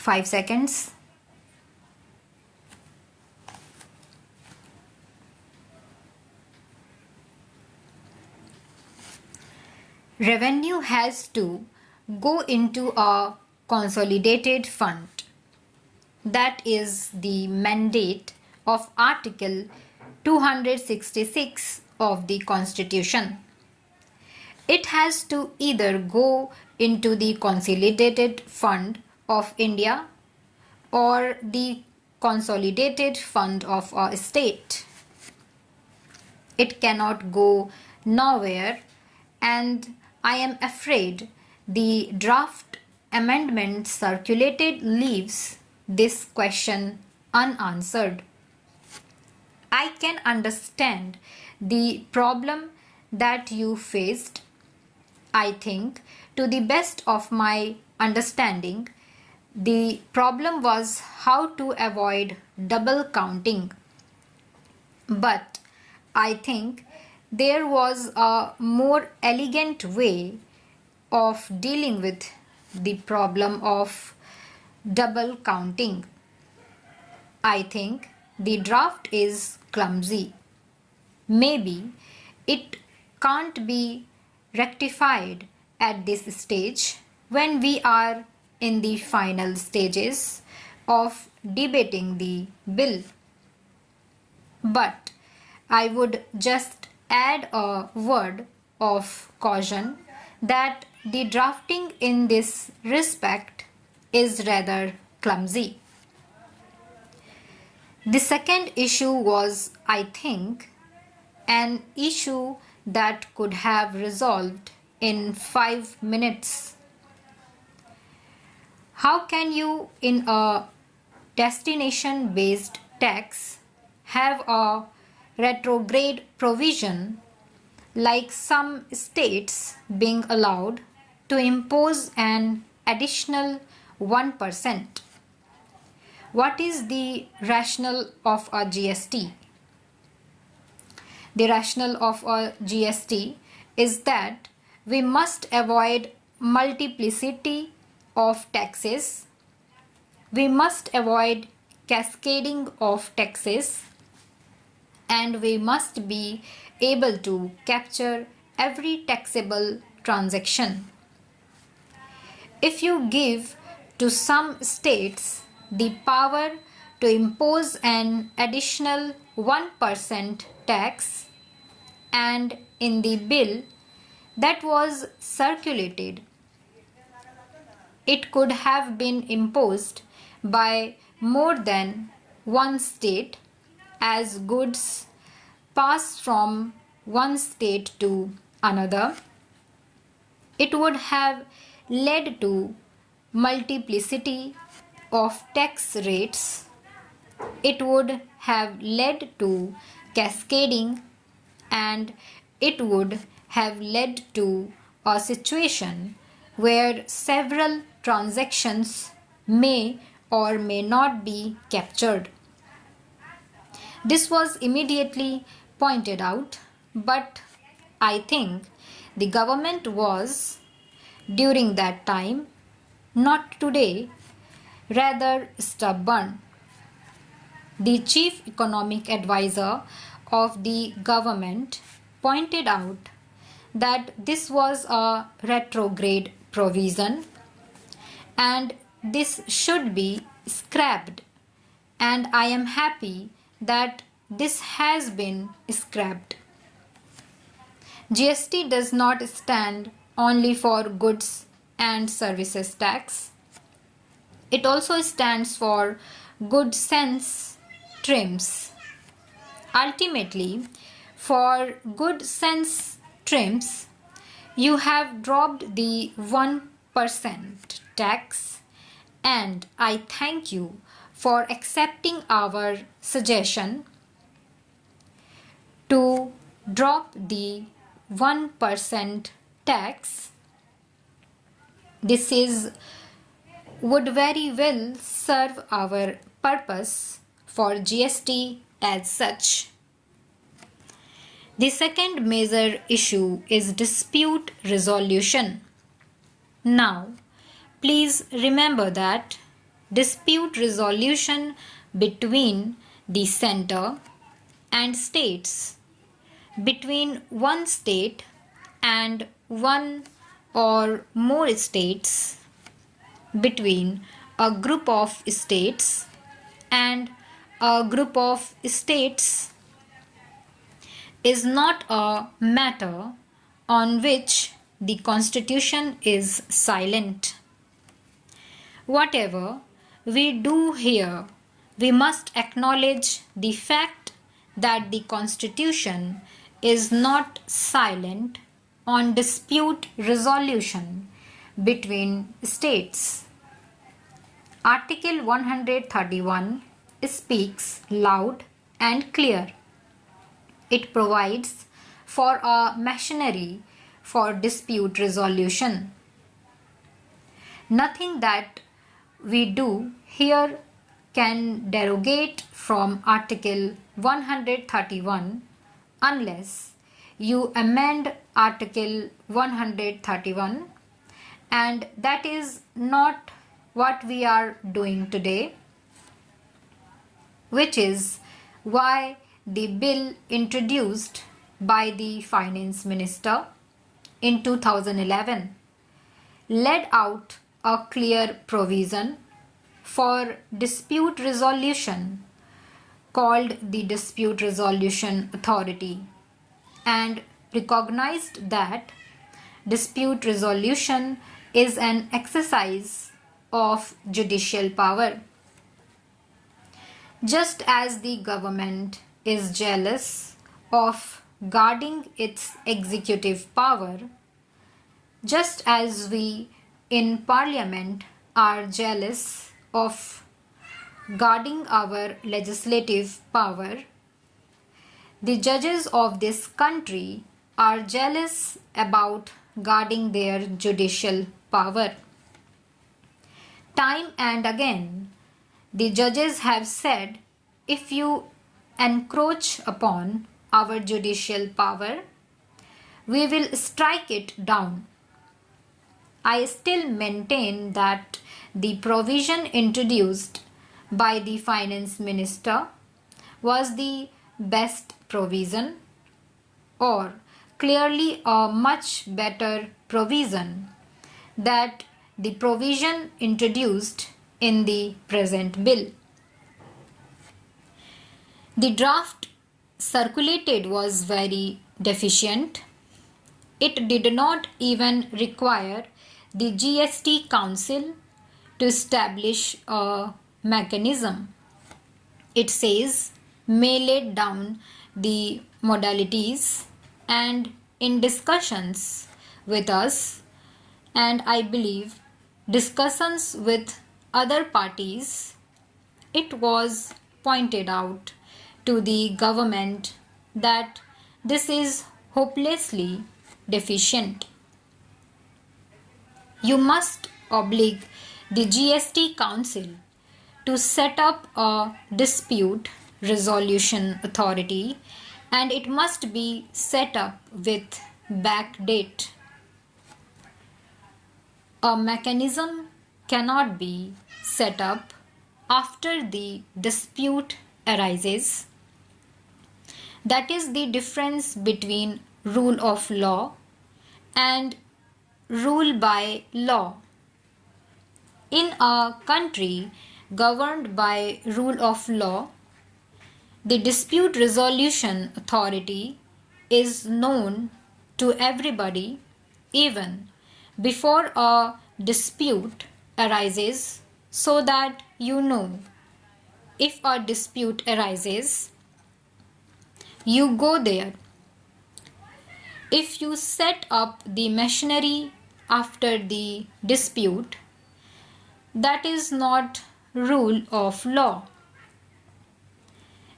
5 seconds. Revenue has to go into a consolidated fund. That is the mandate of Article 266 of the Constitution. It has to either go into the Consolidated Fund of India or the Consolidated Fund of a state. It cannot go nowhere, and I am afraid the draft amendment circulated leaves this question unanswered. I can understand the problem that you faced. I think, to the best of my understanding, the problem was how to avoid double counting. But I think there was a more elegant way of dealing with the problem of double counting. I think the draft is clumsy. Maybe it can't be rectified at this stage when we are in the final stages of debating the bill. But I would just add a word of caution that the drafting in this respect is rather clumsy. The second issue was, I think, an issue that could have resolved in 5 minutes. How can you, in a destination-based tax, have a retrograde provision like some states being allowed to impose an additional 1%? What is the rationale of a GST? The rationale of a GST is that we must avoid multiplicity of taxes. We must avoid cascading of taxes, and we must be able to capture every taxable transaction. If you give to some states the power to impose an additional 1% tax, and in the bill that was circulated, it could have been imposed by more than one state as goods pass from one state to another, it would have led to multiplicity of tax rates. It would have led to cascading, and it would have led to a situation where several transactions may or may not be captured. This was immediately pointed out, but I think the government was, during that time, not today, rather stubborn. The chief economic advisor of the government pointed out that this was a retrograde provision and this should be scrapped, and I am happy that this has been scrapped. GST does not stand only for goods and services tax. It also stands for good sense trims. Ultimately, for good sense trims, you have dropped the 1% tax, and I thank you for accepting our suggestion to drop the 1% tax. This would very well serve our purpose for GST as such. The second major issue is dispute resolution. Now, please remember that dispute resolution between the center and states, between one state and one or more states, between a group of states and a group of states, is not a matter on which the Constitution is silent. Whatever we do here, we must acknowledge the fact that the Constitution is not silent on dispute resolution between states. Article 131 speaks loud and clear. It provides for a machinery for dispute resolution. Nothing that we do here can derogate from Article 131 unless you amend Article 131, and that is not what we are doing today, which is why the bill introduced by the Finance Minister in 2011 laid out a clear provision for dispute resolution called the Dispute Resolution Authority, and recognized that dispute resolution is an exercise of judicial power. Just as the government is jealous of guarding its executive power, just as we in Parliament are jealous of guarding our legislative power, the judges of this country are jealous about guarding their judicial power. Time and again, the judges have said, if you encroach upon our judicial power, we will strike it down. I still maintain that the provision introduced by the Finance Minister was the best provision, or clearly a much better provision than the provision introduced in the present bill. The draft circulated was very deficient. It did not even require the GST Council to establish a mechanism. It says may lay down the modalities, and in discussions with us, and I believe discussions with other parties, it was pointed out to the government that this is hopelessly deficient. You must oblige the GST Council to set up a dispute resolution authority, and it must be set up with back date. A mechanism cannot be set up after the dispute arises. That is the difference between rule of law and rule by law. In a country governed by rule of law, the dispute resolution authority is known to everybody even before a dispute arises, so that you know if a dispute arises, you go there. If you set up the machinery after the dispute, that is not rule of law.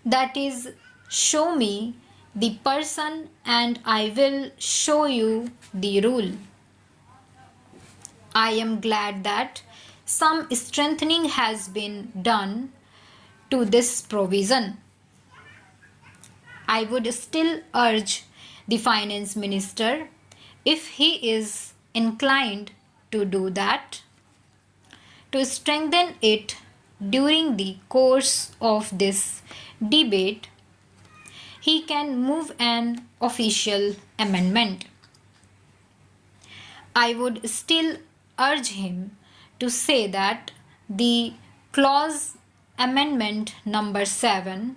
That is, show me the person and I will show you the rule. I am glad that some strengthening has been done to this provision. I would still urge the Finance Minister, if he is inclined to do that, to strengthen it during the course of this debate, he can move an official amendment. I would still urge him to say that the clause amendment number 7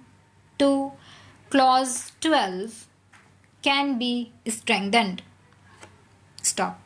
to clause 12 can be strengthened. Stop.